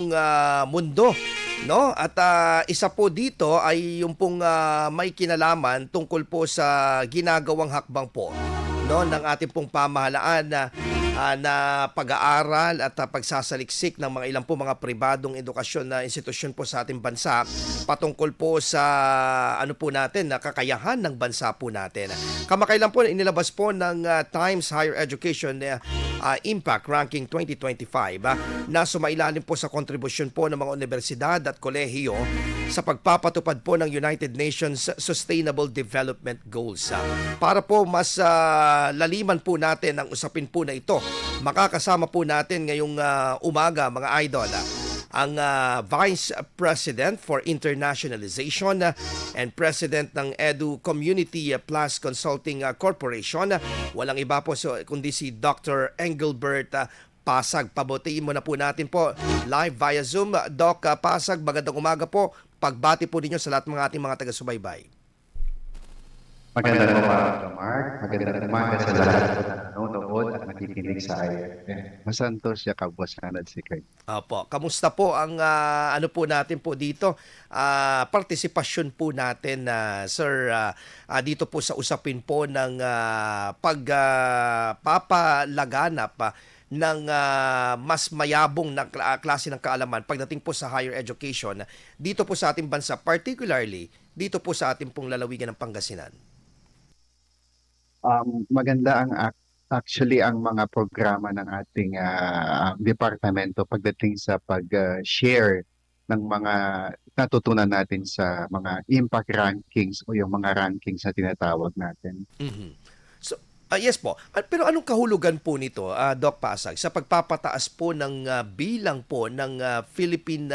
mundo, no? At isa po dito ay yung pong may kinalaman tungkol po sa ginagawang hakbang po, no, ng ating pong pamahalaan na pag-aaral at pagsasaliksik ng mga ilang po mga pribadong edukasyon na institusyon po sa ating bansa patungkol po sa ano po natin na kakayahan ng bansa po natin. Kamakailan po inilabas po ng Times Higher Education Impact Ranking 2025 na sumailalim po sa kontribusyon po ng mga universidad at kolehiyo sa pagpapatupad po ng United Nations Sustainable Development Goals. Para po mas laliman po natin ang usapin po na ito, makakasama po natin ngayong umaga mga idol ang Vice President for Internationalization and President ng Edu Community Plus Consulting Corporation. Walang iba po kundi si Dr. Engelbert Pasag. Pabutiin mo na po natin po live via Zoom. Doc Pasag, magandang umaga po. Pagbati po ninyo sa lahat ng ating mga taga-subaybay. Magandang umaga, Mark. Magandang umaga sa lahat po na nanonood at nakikinig sa IFM. Masantos siya kabwasanad si Kay. Opo. Kamusta po ang ano po natin po dito? Partisipasyon po natin, sir, dito po sa usapin po ng pagpapalaganap ng mas mayabong na klase ng kaalaman pagdating po sa higher education dito po sa ating bansa, particularly dito po sa ating pong lalawigan ng Pangasinan. Maganda actually ang mga programa ng ating departamento pagdating sa pag-share ng mga natutunan natin sa mga impact rankings o yung mga rankings na tinatawag natin. Mhm. So, yes po. Pero anong kahulugan po nito, Doc Pasag, sa pagpapataas po ng bilang po ng Philippine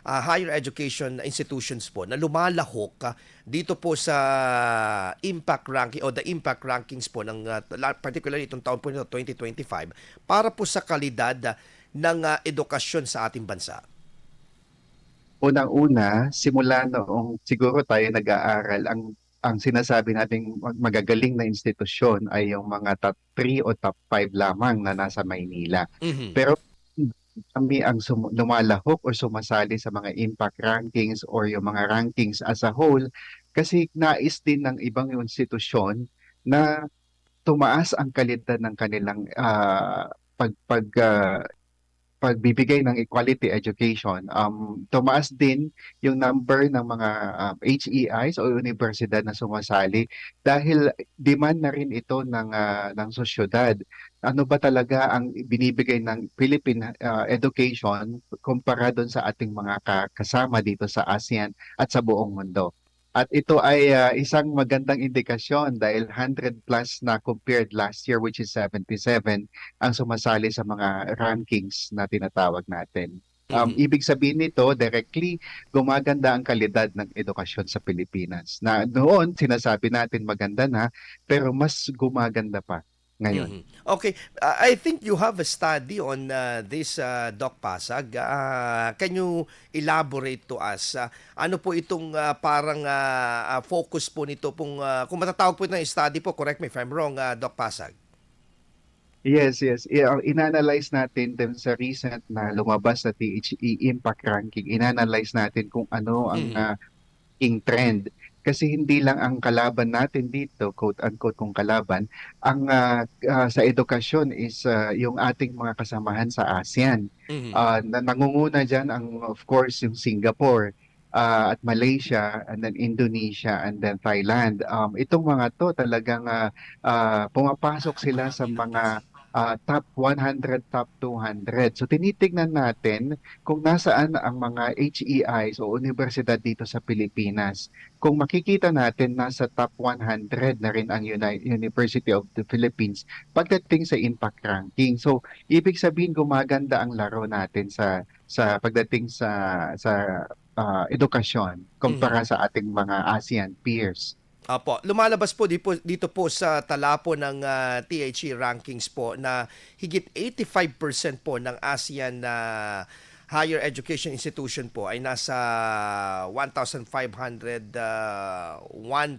higher education institutions po na lumalahok dito po sa impact ranking o the impact rankings po ng particularly itong taon po nito 2025 para po sa kalidad ng edukasyon sa ating bansa? Unang-una, simula noong siguro tayo nag-aaral, ang sinasabi nating magagaling na institusyon ay yung mga top 3 o top 5 lamang na nasa Maynila. Mhm. Pero kami ang lumalahok o sumasali sa mga impact rankings or yung mga rankings as a whole kasi nais din ng ibang institusyon na tumaas ang kalidad ng kanilang pagbibigay ng equality education. Tumaas din yung number ng mga HEIs o universidad na sumasali dahil demand na rin ito ng sosyedad. Ano ba talaga ang binibigay ng Philippine education kumpara doon sa ating mga kasama dito sa ASEAN at sa buong mundo? At ito ay isang magandang indikasyon dahil 100 plus na compared last year, which is 77 ang sumasali sa mga rankings na tinatawag natin. Mhm. Ibig sabihin nito, directly gumaganda ang kalidad ng edukasyon sa Pilipinas. Na noon, sinasabi natin maganda na, pero mas gumaganda pa ngayon. Mhm. Okay, I think you have a study on this, Doc Pasag. Can you elaborate to us? Ano po itong parang focus po nito pong, kung matatawag po ito ng study po, correct me if I'm wrong, Doc Pasag. Yes, yes. Inanalyze natin din sa recent na lumabas na THE Impact Ranking. Inanalyze natin kung ano ang Mhm. king trend. Kasi hindi lang ang kalaban natin dito, quote-unquote kung kalaban, ang sa edukasyon is yung ating mga kasamahan sa ASEAN. Mhm. Nangunguna dyan ang, of course, yung Singapore at Malaysia, and then Indonesia, and then Thailand. Itong mga to talagang pumapasok sila sa mga top 100, top 200. So tinitignan natin kung nasaan ang mga HEIs o universidad dito sa Pilipinas. Kung makikita natin, nasa top 100 na rin ang University of the Philippines pagdating sa impact ranking. So, ibig sabihin gumaganda ang laro natin sa pagdating sa edukasyon Mhm. kumpara sa ating mga ASEAN peers. Opo, lumalabas po dito po sa tala po ng THE rankings po na higit 85% po ng ASEAN na higher education institution po ay nasa 1,501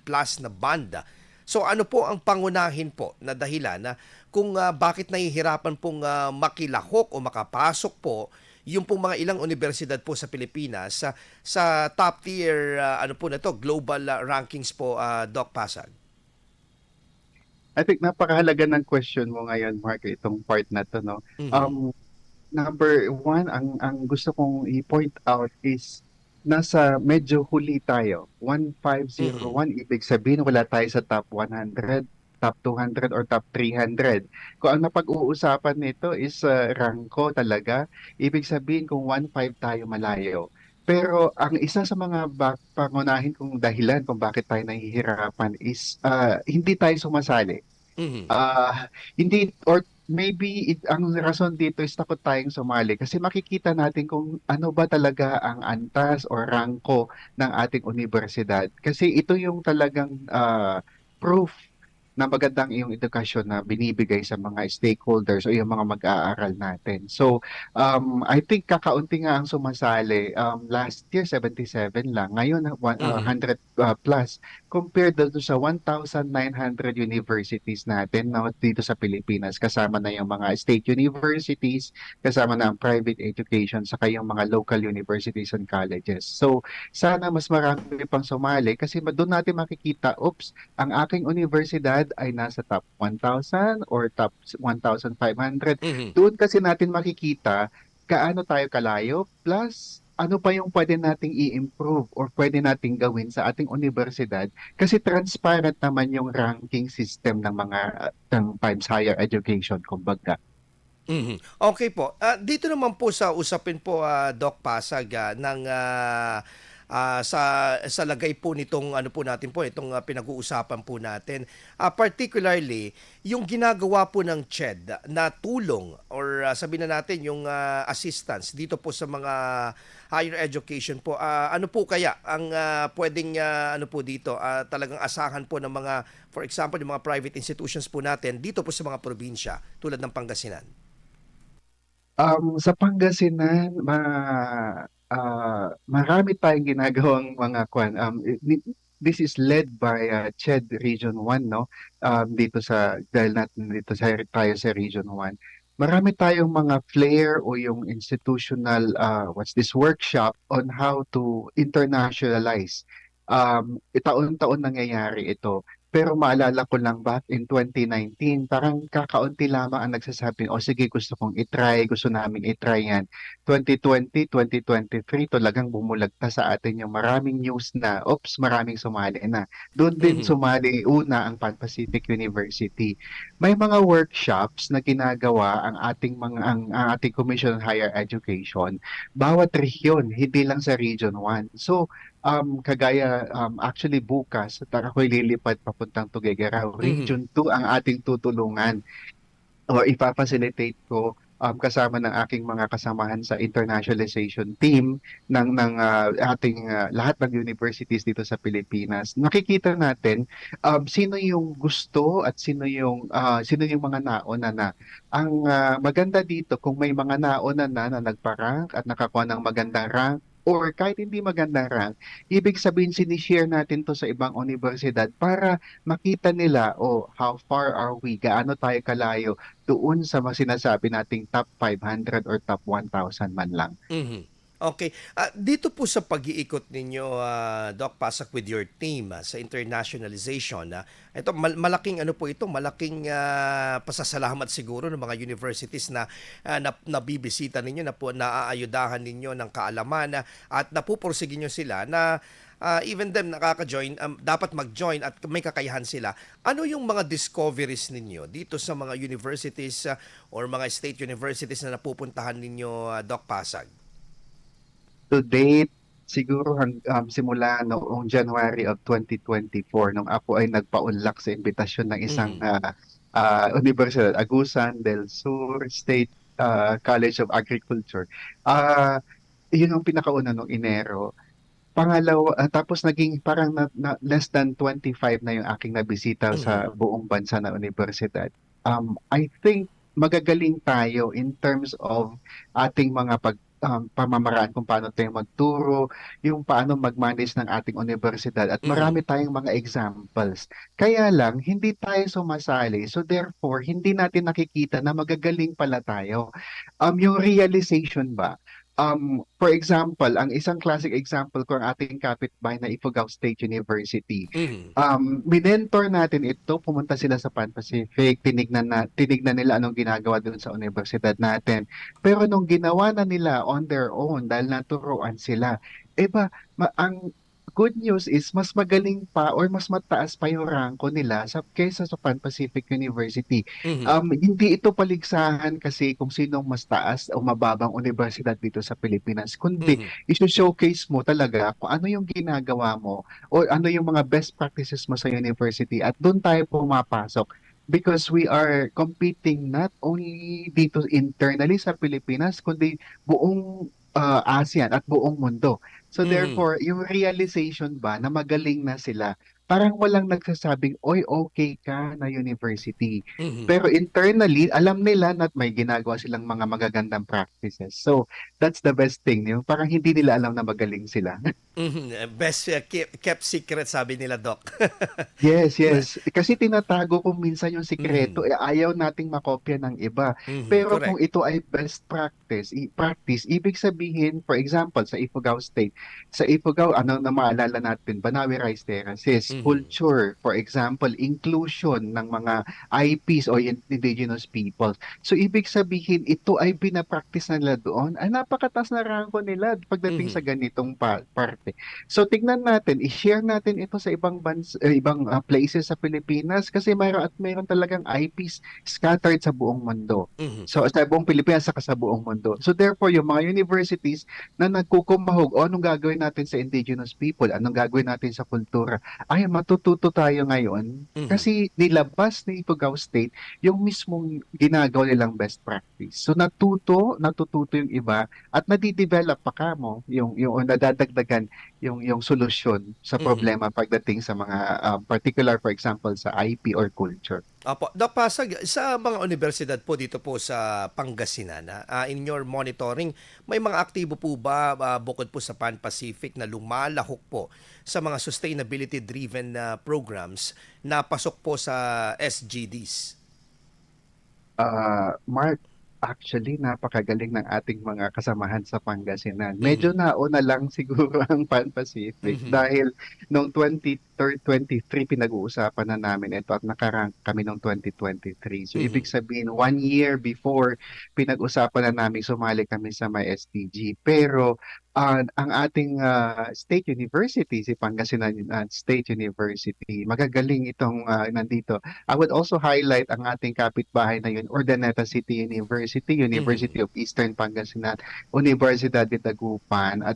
plus na band. So ano po ang pangunahin po na dahilan na kung bakit nahihirapan pong makilahok o makapasok po yung pong mga ilang universidad po sa Pilipinas sa top tier ano po na to, global rankings po, Doc Pasag? I think napakahalaga ng question mo ngayon, Mark, itong part na to, no? Mhm. Um, Number one, ang gusto kong i-point out is nasa medyo huli tayo. Mhm. 1501, ibig sabihin wala tayo sa top 100, top 200, or top 300. Kung ang napag-uusapan nito is ranko talaga, ibig sabihin kung 15 tayo malayo. Pero ang isa sa mga pangunahin kong dahilan kung bakit tayo nahihirapan is hindi tayo sumasali. Mhm. Hindi, or maybe ang rason dito is takot tayong sumali kasi makikita natin kung ano ba talaga ang antas or rangko ng ating universidad. Kasi ito yung talagang proof na magandang iyong edukasyon na binibigay sa mga stakeholders o yung mga mag-aaral natin. So, I think kakaunti nga ang sumasali. Last year, 77 lang. Ngayon, Mhm. 100 plus compared doon sa 1,900 universities natin na dito sa Pilipinas. Kasama na yung mga state universities, kasama na ang private education, saka yung mga local universities and colleges. So, sana mas marami pang sumali kasi doon natin makikita, oops, ang aking universidad ay nasa top 1,000 or top 1,500. Mhm. Doon kasi natin makikita gaano tayo kalayo, plus ano pa yung pwede nating i-improve or pwede nating gawin sa ating universidad kasi transparent naman yung ranking system ng mga ng Times Higher Education, kumbaga. Mhm. Okay po. Dito naman po sa usapin po, Doc Pasag, sa lagay po nitong ano po natin po, itong pinag-uusapan po natin. Particularly, yung ginagawa po ng CHED na tulong or sabihin na natin yung assistance dito po sa mga higher education po. Ano po kaya ang pwedeng ano po dito, talagang asahan po ng mga, for example, yung mga private institutions po natin dito po sa mga probinsya tulad ng Pangasinan? Sa Pangasinan, marami tayong ginagawang mga this is led by CHED Region 1, no? Dahil natin dito tayo sa Region 1. Marami tayong mga flair o yung institutional, workshop on how to internationalize. Taon-taon nangyayari ito. Pero maalala ko lang back in 2019, parang kakaunti lamang ang nagsasabing, o sige, gusto namin itry yan. 2020, 2023, talagang bumulagta sa atin yung maraming news na, oops, maraming sumali na. Doon din Mhm. sumali una ang Pan Pacific University. May mga workshops na ginagawa ang ating Commission on Higher Education, bawat rehiyon, hindi lang sa Region 1. So, actually bukas, ako'y lilipat papuntang Tuguegarao. Mhm. Region 2 ang ating tutulungan o ipa-facilitate ko kasama ng aking mga kasamahan sa internationalization team ng ating lahat ng universities dito sa Pilipinas. Nakikita natin sino yung gusto at sino yung mga nauna na. Ang maganda dito kung may mga nauna na nagpa-rank at nakakuha ng magandang rank or kahit hindi magandang rank, ibig sabihin sinishare natin to sa ibang universidad para makita nila, oh, how far are we, gaano tayo kalayo doon sa mga sinasabi nating top 500 or top 1,000 man lang. Mhm. Okay. Dito po sa pag-iikot ninyo, Doc Pasak, with your team sa internationalization, ito malaking ano po ito, malaking pasasalamat siguro ng mga universities na nabibisita ninyo, na po naaayudahan ninyo ng kaalaman at napupursige nyo sila na even them nakaka-join, dapat mag-join at may kakayahan sila. Ano yung mga discoveries ninyo dito sa mga universities or mga state universities na napupuntahan ninyo, Doc Pasag? To date, siguro simula noong January of 2024, nung ako ay nagpaunlak sa imbitasyon ng isang Mhm. Universidad, Agusan del Sur State College of Agriculture. Ah, Yun ang pinakauna nung Enero. Pangalawa, tapos naging parang less than 25 na yung aking nabisita Mhm. sa buong bansa na universidad. I think magagaling tayo in terms of ating mga pamamaraan kung paano tayo magturo, yung paano mag-manage ng ating universidad at Mhm. marami tayong mga examples. Kaya lang, hindi tayo sumasali. So therefore, hindi natin nakikita na magagaling pala tayo. Yung realization ba? For example, ang isang classic example ko ang ating kapitbahay na Ifugao State University. Mhm. Minentor natin ito, pumunta sila sa Pan Pacific, tinignan nila anong ginagawa doon sa universidad natin. Pero nung ginawa na nila on their own dahil naturuan sila, ang good news is mas magaling pa or mas mataas pa yung ranko nila kaysa sa Pan Pacific University. Mhm. Hindi ito paligsahan kasi kung sinong mas taas o mababang universidad dito sa Pilipinas, kundi Mhm. iso-showcase mo talaga kung ano yung ginagawa mo o ano yung mga best practices mo sa university at doon tayo pumapasok. Because we are competing not only dito internally sa Pilipinas, kundi buong ASEAN at buong mundo. So Mhm. therefore, yung realization ba na magaling na sila, parang walang nagsasabing, oy, okay ka na university. Mhm. Pero internally, alam nila na may ginagawa silang mga magagandang practices. So, that's the best thing. Yung parang hindi nila alam na magaling sila. Mhm. Best kept secret sabi nila, Doc. Yes, Na yes. Kasi tinatago ko minsan yung sikreto, mhm. ayaw nating makopya ng iba. Mhm. Pero kung Correct. ito ay best practice, ibig sabihin, for example, sa Ifugao State, sa Ifugao, ano na maalala natin, Banawe Rice Terraces, Mhm. culture, for example, inclusion ng mga IPs o indigenous peoples. So, ibig sabihin, ito ay pinapractice na nila doon, ay napakatas na rango nila pagdating sa Mhm. ganitong parte. So tignan natin, i-share natin ito sa ibang places sa Pilipinas kasi mayroon talagang IPs scattered sa buong mundo. Mhm. So sa buong Pilipinas saka sa buong mundo. So therefore, yung mga universities na nagkukumahog, o anong gagawin natin sa indigenous people, anong gagawin natin sa kultura, ay matututo tayo ngayon Mhm. kasi nilabas ni Ifugao State yung mismong ginagawa nilang best practice. So natututo yung iba at nadidevelop pa kamo yung nadadagdagan yung solusyon sa Mhm. problema pagdating sa mga particular, for example, sa IP or culture. Opo, Doc Pasag, sa mga universidad po dito po sa Pangasinan, in your monitoring, may mga aktibo po ba bukod po sa Pan Pacific na lumalahok po sa mga sustainability-driven na programs na pasok po sa SGDs? Mark, actually, napakagaling ng ating mga kasamahan sa Pangasinan. Medyo Mhm. nauna lang siguro ang Pan Pacific Mhm. dahil noong 2023 pinag-uusapan na namin ito at nakarank kami noong 2023. So, ibig Mhm. sabihin, 1 year before, pinag-usapan na namin sumali kami sa may SDG. Pero ang ating State University, si Pangasinan State University, magagaling itong nandito. I would also highlight ang ating kapitbahay na yun, Urdaneta City University, Mhm. University of Eastern Pangasinan, Universidad de Dagupan, at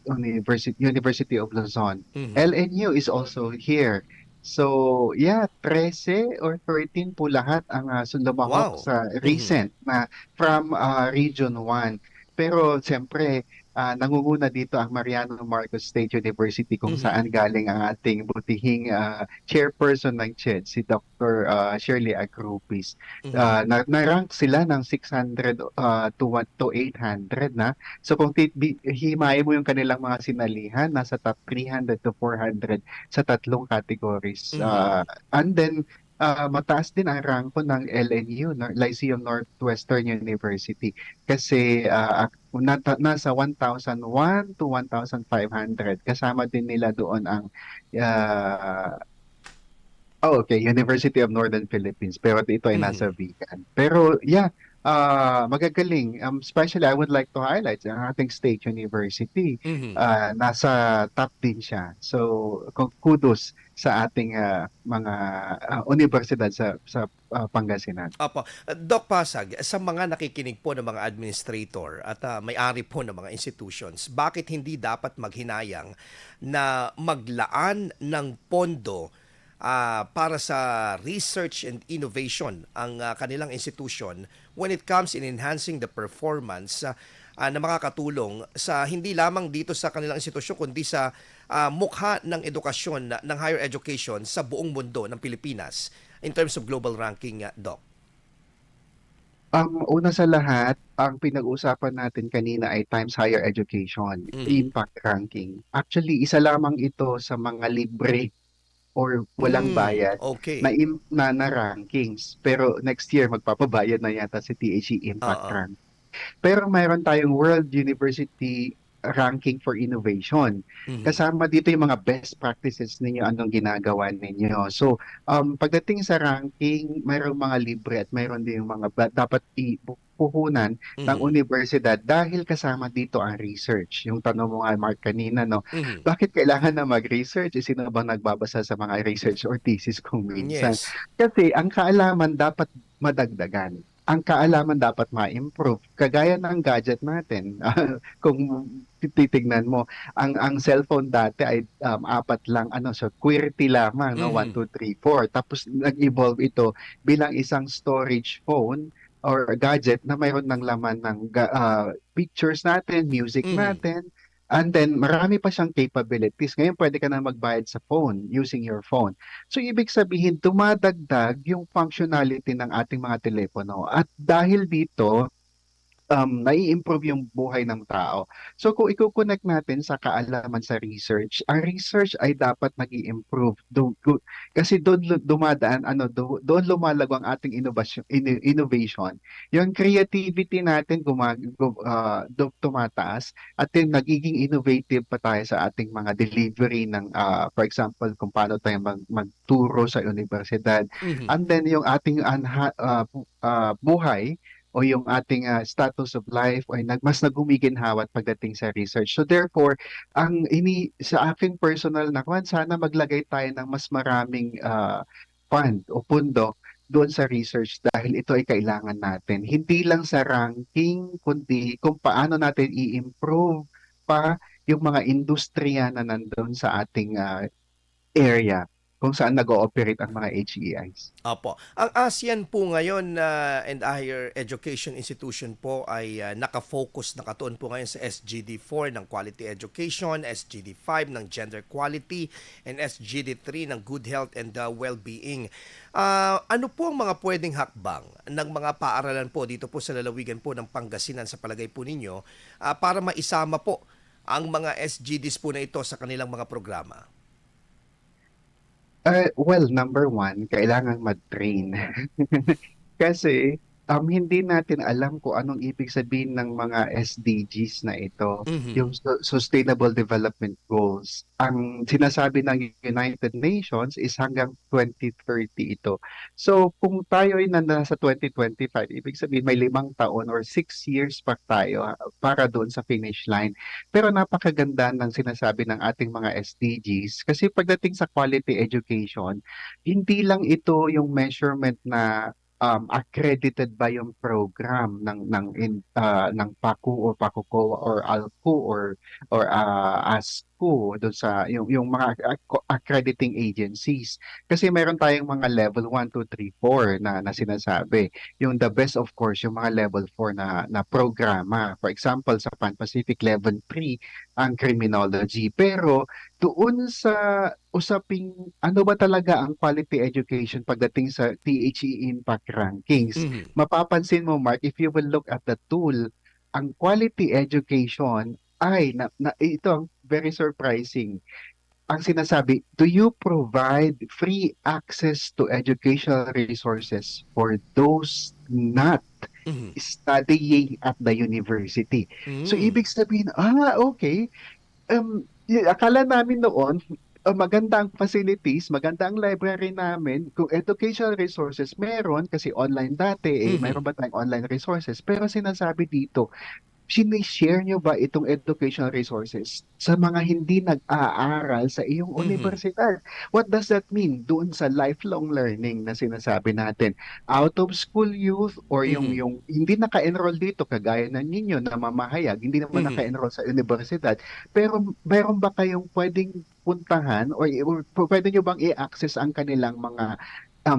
University of Luzon. Mhm. LNU is also here. So, yeah, 13 or 13 po lahat ang lumahok Wow. sa Mhm. recent na from Region 1. Pero siyempre, nangunguna dito ang Mariano Marcos State University kung Mhm. saan galing ang ating butihing chairperson ng CHED, si Dr. Shirley Agrupis. Mhm. Na-rank sila ng 600 to 800 na. So kung himayin mo yung kanilang mga sinalihan, nasa top 300 to 400 sa tatlong categories. Mhm. And then, mataas din ang ranko ng LNU, Lyceum Northwestern University. Kasi nasa 1,001 to 1,500. Kasama din nila doon ang uh, okay, University of Northern Philippines. Pero ito ay nasa Mhm. Vigan. Pero yeah, magagaling. Especially, I would like to highlight ang ating State University. Mhm. Nasa top din siya. So, kudos sa ating mga universidad sa Pangasinan. Opo. Doc Pasag, sa mga nakikinig po ng mga administrator at may-ari po ng mga institutions, bakit hindi dapat maghinayang na maglaan ng pondo para sa research and innovation ang kanilang institution when it comes in enhancing the performance na makakatulong sa hindi lamang dito sa kanilang institusyon kundi sa mukha ng edukasyon ng higher education sa buong mundo ng Pilipinas in terms of global ranking, Doc? Ang una sa lahat, ang pinag-usapan natin kanina ay Times Higher Education, Mhm. Impact Ranking. Actually, isa lamang ito sa mga libre or walang bayad Okay. na rankings. Pero next year, magpapabayad na yata si THE Impact Oo. Rank. Pero mayroon tayong World University Ranking for Innovation. Mhm. Kasama dito yung mga best practices ninyo, anong ginagawa ninyo. So, pagdating sa ranking, mayroong mga libre at mayroon din yung mga dapat puhunan ng Mhm. universidad dahil kasama dito ang research. Yung tanong mo nga, Mark, kanina, no? Mhm. Bakit kailangan na mag-research? Sino bang nagbabasa sa mga research or thesis kung minsan? Yes. Kasi ang kaalaman dapat madagdagan, ang kaalaman dapat ma-improve. Kagaya ng gadget natin, kung titignan mo, ang cellphone dati ay apat lang, ano, so QWERTY lamang, no? One, Mhm. 2, 3, 4. Tapos nag-evolve ito bilang isang storage phone or gadget na mayroon ng laman ng pictures natin, music Mhm. natin, and then marami pa siyang capabilities. Ngayon pwede ka na magbayad sa phone using your phone. So, ibig sabihin, dumadagdag yung functionality ng ating mga telepono. At dahil dito, nai-improve yung buhay ng tao. So kung i-connect natin sa kaalaman sa research, ang research ay dapat nag-i-improve. Kasi doon dumadaan, ano, doon lumalago ang ating innovation. Yung creativity natin tumataas at yung nagiging innovative pa tayo sa ating mga delivery ng, for example, kung paano tayo magturo sa universidad. Mhm. And then yung ating buhay o yung ating status of life ay mas nagumiginhawa pagdating sa research. So therefore, sa aking personal na kwan, sana maglagay tayo ng mas maraming fund o pundo doon sa research dahil ito ay kailangan natin. Hindi lang sa ranking, kundi kung paano natin i-improve pa yung mga industriya na nandun sa ating area kung saan nag-ooperate ang mga HEIs. Opo. Ang ASEAN po ngayon and higher education institution po ay naka-focus, nakatuon po ngayon sa SGD4 ng quality education, SGD5 ng gender equality, and SGD3 ng good health and well-being. Ano po ang mga pwedeng hakbang ng mga paaralan po dito po sa lalawigan po ng Pangasinan sa palagay po ninyo para maisama po ang mga SGDs po na ito sa kanilang mga programa? Well, number one, kailangan mag-train. Kasi hindi natin alam kung anong ibig sabihin ng mga SDGs na ito, Mhm. yung Sustainable Development Goals. Ang sinasabi ng United Nations is hanggang 2030 ito. So kung tayo ay nasa 2025, ibig sabihin may 5 taon or 6 years pa tayo para doon sa finish line. Pero napakaganda ng sinasabi ng ating mga SDGs kasi pagdating sa quality education, hindi lang ito yung measurement na accredited ba yung program ng PACU or PACUCOA or ALCU or ASCU doon sa yung mga accrediting agencies. Kasi meron tayong mga level 1, 2, 3, 4 na sinasabi. Yung the best of course yung mga level 4 na programa. For example, sa Pan Pacific level 3 ang criminology. Pero doon sa usaping ano ba talaga ang quality education pagdating sa THE Impact Rankings. Mhm. Mapapansin mo, Mark, if you will look at the tool, ang quality education ay, ito ang very surprising. Ang sinasabi, do you provide free access to educational resources for those not Mhm. studying at the university? So, Mm. ibig sabihin, okay, akala namin noon, maganda ang facilities, maganda ang library namin. Kung educational resources meron, kasi online dati, Mhm. mayroon ba tayong online resources? Pero sinasabi dito, sinishare nyo ba itong educational resources sa mga hindi nag-aaral sa iyong Mhm. universidad? What does that mean? Doon sa lifelong learning na sinasabi natin, out of school youth or yung, Mhm. yung hindi naka-enroll dito, kagaya ng ninyo na mamahayag, hindi naman Mhm. naka-enroll sa universidad, pero meron ba kayong pwedeng puntahan or pwede nyo bang i-access ang kanilang mga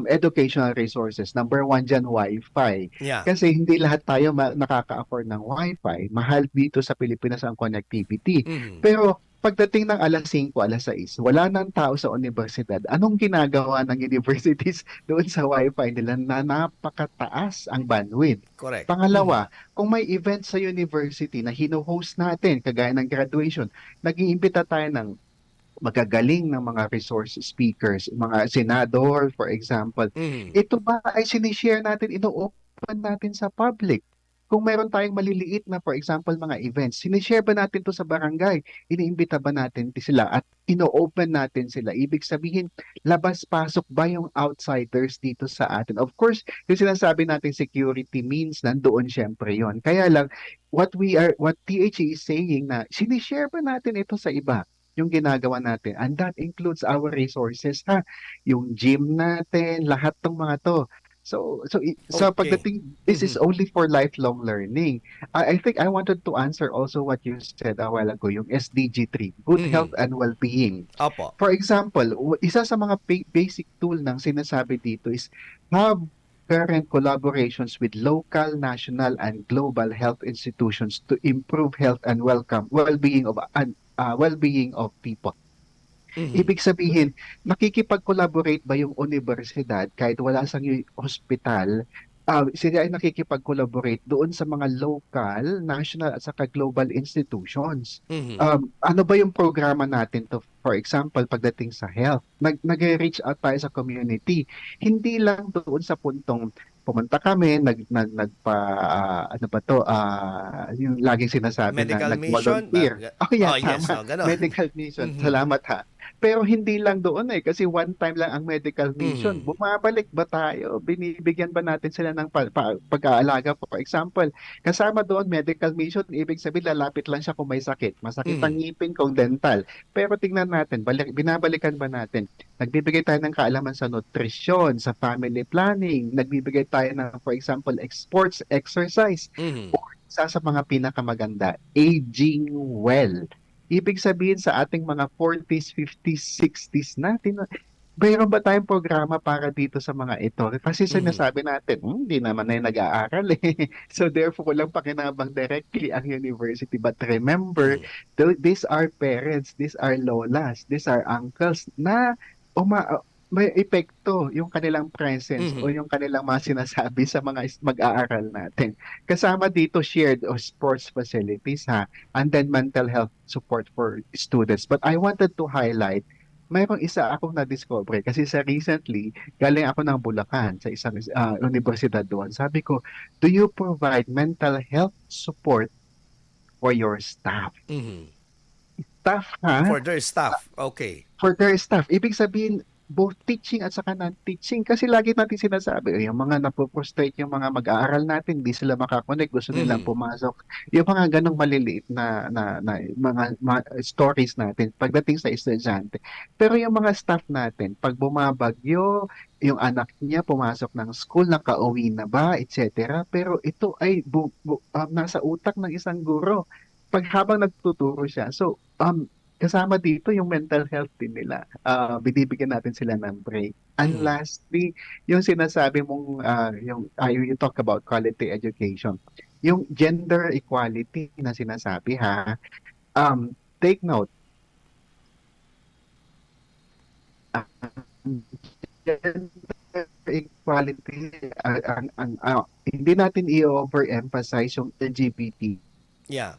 educational resources? Number one dyan, Wi-Fi. Yeah. Kasi hindi lahat tayo nakaka-afford ng Wi-Fi. Mahal dito sa Pilipinas ang connectivity. Mhm. Pero pagdating ng alas 5, alas 6, wala nang tao sa universidad. Anong ginagawa ng universities doon sa Wi-Fi nila na napakataas ang bandwidth? Correct. Mhm. Pangalawa, kung may event sa university na hino-host natin, kagaya ng graduation, nag-iimbita tayo ng magagaling ng mga resource speakers, mga senador, for example. Mhm. Ito ba ay sinishare natin, ino-open natin sa public? kung meron tayong maliliit na, for example, mga events, sinishare ba natin to sa barangay? Iniimbita ba natin sila at ino-open natin sila? Ibig sabihin, labas-pasok ba yung outsiders dito sa atin? Of course, yung sinasabi natin security means nandoon syempre yon. Kaya lang, what THE is saying na sinishare ba natin ito sa iba? Yung ginagawa natin. And that includes our resources, ha? Yung gym natin, lahat ng mga to. So Okay. pagdating, this is Mhm. only for lifelong learning. I think I wanted to answer also what you said a while ago, yung SDG 3, good health Mhm. and well-being. Opo. For example, isa sa mga basic tool ng sinasabi dito is have current collaborations with local, national, and global health institutions to improve health and well-being of people. Mhm. Ibig sabihin, nakikipag-collaborate ba yung universidad kahit wala sang hospital, sila ay nakikipag-collaborate doon sa mga local, national at saka global institutions. Mhm. Ano ba yung programa natin to? For example, pagdating sa health, nag-reach out tayo sa community. Hindi lang doon sa puntong pumunta kami, ano ba to, yung laging sinasabi na Medical mission? nag-volunteer. Oh yeah, Yes, tama. oh, gano'n. Medical mission. Mhm. Salamat ha. Pero hindi lang doon kasi one time lang ang medical mission. Mhm. Bumabalik ba tayo? Binibigyan ba natin sila ng pag-aalaga? For example, kasama doon medical mission, ibig sabihin lalapit lang siya kung may sakit. Masakit ang Mhm. ngipin kung dental. Pero tingnan natin, binabalikan ba natin? Nagbibigay tayo ng kaalaman sa nutrisyon, sa family planning, nagbibigay tayo ng, for example, sports exercise. Mhm. Or isa sa mga pinakamaganda, aging well. Ibig sabihin sa ating mga 40s, 50s, 60s natin, mayroon ba tayong programa para dito sa mga ito? Kasi Mhm. sinasabi natin, hindi naman na nag-aaral eh. So therefore, walang pakinabang directly ang university. But remember, Mhm. these are parents, these are lolas, these are uncles na may epekto yung kanilang presence o Mhm. yung kanilang mga sinasabi sa mga mag-aaral natin. Kasama dito shared o sports facilities ha, and then mental health support for students. But I wanted to highlight, mayroong isa akong na-discover kasi sa recently, galing ako ng Bulacan sa isang universidad doon. Sabi ko, do you provide mental health support for your staff? Mhm. Staff ha? For their staff. Okay. For their staff. Ibig sabihin, both teaching at saka non-teaching. Kasi lagi natin sinasabi, yung mga napoprostrate yung mga mag-aaral natin, hindi sila makakonect, gusto nilang Mhm. pumasok. Yung mga ganong maliliit na mga stories natin pagdating sa estudyante. Pero yung mga staff natin, pag bumabagyo, yung anak niya pumasok ng school, nakauwi na ba, etc. Pero ito ay nasa utak ng isang guro pag habang nagtuturo siya. So, kasama dito yung mental health din nila. Binibigyan natin sila ng break. And Mhm. lastly, yung sinasabi mong, you talk about quality education. Yung gender equality na sinasabi ha, take note, ang gender equality, hindi natin i-overemphasize yung LGBT. Yeah.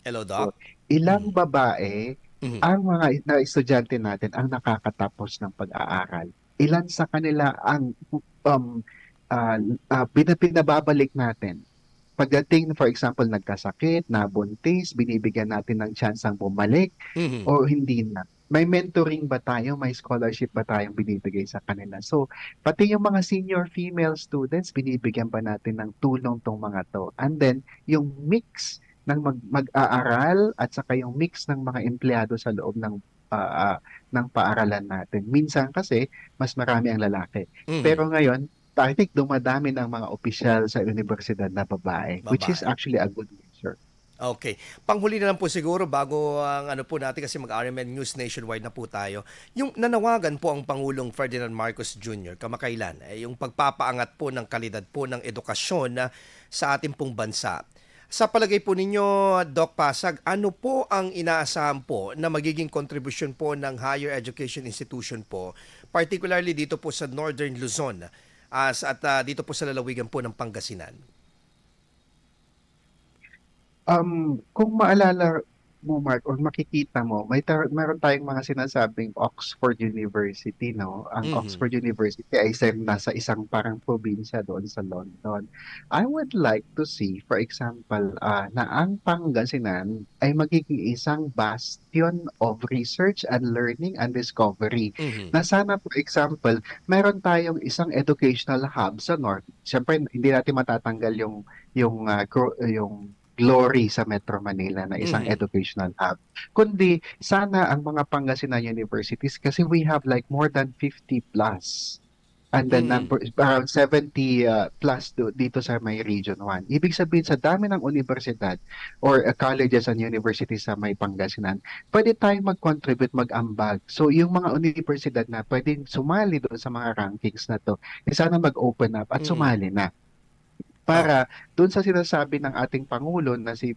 Hello, Doc? Ilang Mhm. babae Mhm. ang mga estudyante natin ang nakakatapos ng pag-aaral? Ilan sa kanila ang um, pinababalik natin? Pagdating, for example, nagkasakit, nabuntis, binibigyan natin ng chance ang bumalik Mhm. o hindi na? May mentoring ba tayo? May scholarship ba tayong binibigay sa kanila? So, pati yung mga senior female students, binibigyan ba natin ng tulong tong mga to? And then, yung mix ng mag-aaral at saka yung mix ng mga empleyado sa loob ng paaralan natin. Minsan kasi, mas marami ang lalaki. Pero Mhm. ngayon, I think dumadami ng mga opisyal sa universidad na babae, which is Babae. actually a good measure. Okay. Panghuli na lang po siguro bago ang ano po natin kasi mag-RMN News Nationwide na po tayo. Yung nanawagan po ang Pangulong Ferdinand Marcos Jr. kamakailan, yung pagpapaangat po ng kalidad po ng edukasyon sa ating pong bansa. Sa palagay po ninyo, Doc Pasag, ano po ang inaasahan po na magiging kontribusyon po ng higher education institution po, particularly dito po sa Northern Luzon dito po sa lalawigan po ng Pangasinan? Kung maalala mo, Mark, or makikita mo, meron tayong mga sinasabing Oxford University, no? Ang Mhm. Oxford University ay nasa isang parang probinsya doon sa London. I would like to see, for example, na ang Pangasinan ay magiging isang bastion of research and learning and discovery. Mhm. Na sana, for example, meron tayong isang educational hub sa North. Siyempre, hindi natin matatanggal yung glory sa Metro Manila na isang Mhm. educational hub. Kundi sana ang mga Pangasinan universities kasi we have like more than 50 plus. And then Mhm. around 70 plus dito sa may Region 1. Ibig sabihin sa dami ng universidad or colleges and universities sa may Pangasinan, pwede tayong mag-contribute, mag-ambag. So yung mga universidad na pwedeng sumali doon sa mga rankings na to, sana mag-open up at Mhm. sumali na Okay. para doon sa sinasabi ng ating Pangulo na si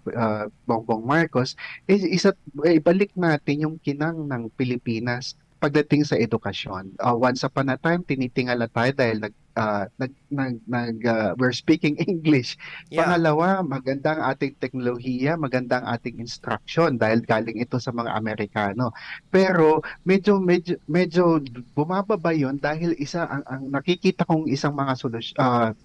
Bongbong Marcos, ibalik natin yung kinang ng Pilipinas pagdating sa edukasyon. Once upon a time, tinitingala tayo dahil we're speaking English. Yeah. Pangalawa, maganda ang ating teknolohiya, maganda ang ating instruction dahil galing ito sa mga Amerikano. Pero medyo bumababa yon dahil ang nakikita kong isang mga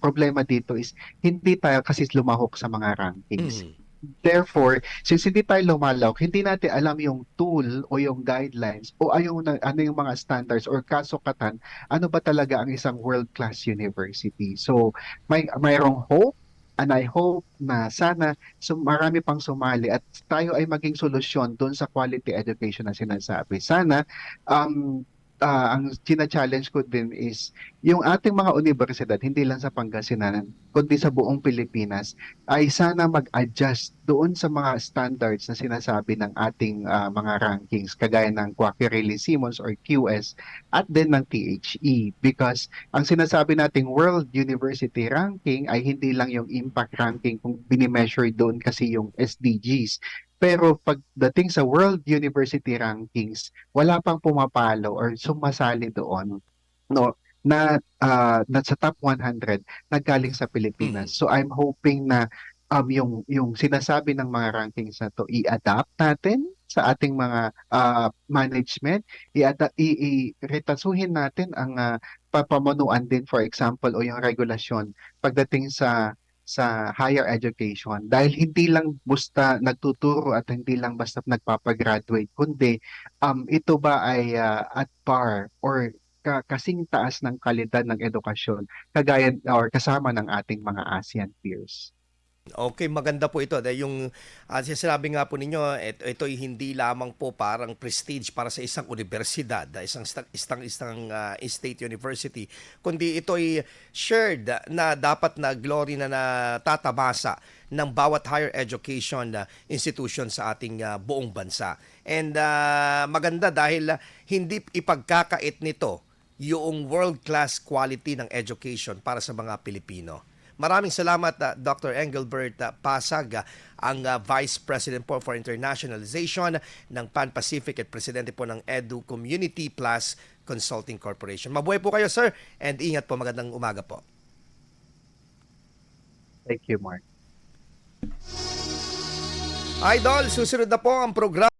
problema dito is hindi tayo kasi lumahok sa mga rankings. Mhm. Therefore, since hindi tayo lumalawak, hindi natin alam yung tool o yung guidelines o ano yung mga standards or kasukatan, ano ba talaga ang isang world-class university. So, mayroong hope and I hope na sana marami pang sumali at tayo ay maging solusyon doon sa quality education na sinasabi. Sana, um, ang challenge ko din is yung ating mga universidad, hindi lang sa Pangasinan, kundi sa buong Pilipinas, ay sana mag-adjust doon sa mga standards na sinasabi ng ating mga rankings, kagaya ng Quacqueril Simmons or QS at din ng THE. Because ang sinasabi nating World University Ranking ay hindi lang yung impact ranking kung binimeasure doon kasi yung SDGs. Pero pagdating sa World University Rankings, wala pang pumapalo or sumasali doon, no, na sa top 100 naggaling sa Mhm. Pilipinas. So I'm hoping na yung sinasabi ng mga rankings na to i-adapt natin sa ating mga management, retasuhin natin ang papamunuan din, for example, o yung regulasyon pagdating sa higher education dahil hindi lang basta nagtuturo at hindi lang basta nagpapagraduate kundi ito ba ay at par or kasing taas ng kalidad ng edukasyon kagaya or kasama ng ating mga ASEAN peers. Okay, maganda po ito dahil yung sinasabi nga po ninyo, ito'y hindi lamang po parang prestige para sa isang universidad, isang state university, kundi ito'y shared na dapat na glory na natatabasa ng bawat higher education institution sa ating buong bansa. And maganda dahil hindi ipagkakait nito yung world-class quality ng education para sa mga Pilipino. Maraming salamat Dr. Engelbert Pasag, ang Vice President po for Internationalization ng Pan-Pacific at Presidente po ng Edu Community Plus Consulting Corporation. Mabuhay po kayo, sir, and ingat po. Magandang umaga po. Thank you, Mark. Idol, susunod na po ang programa.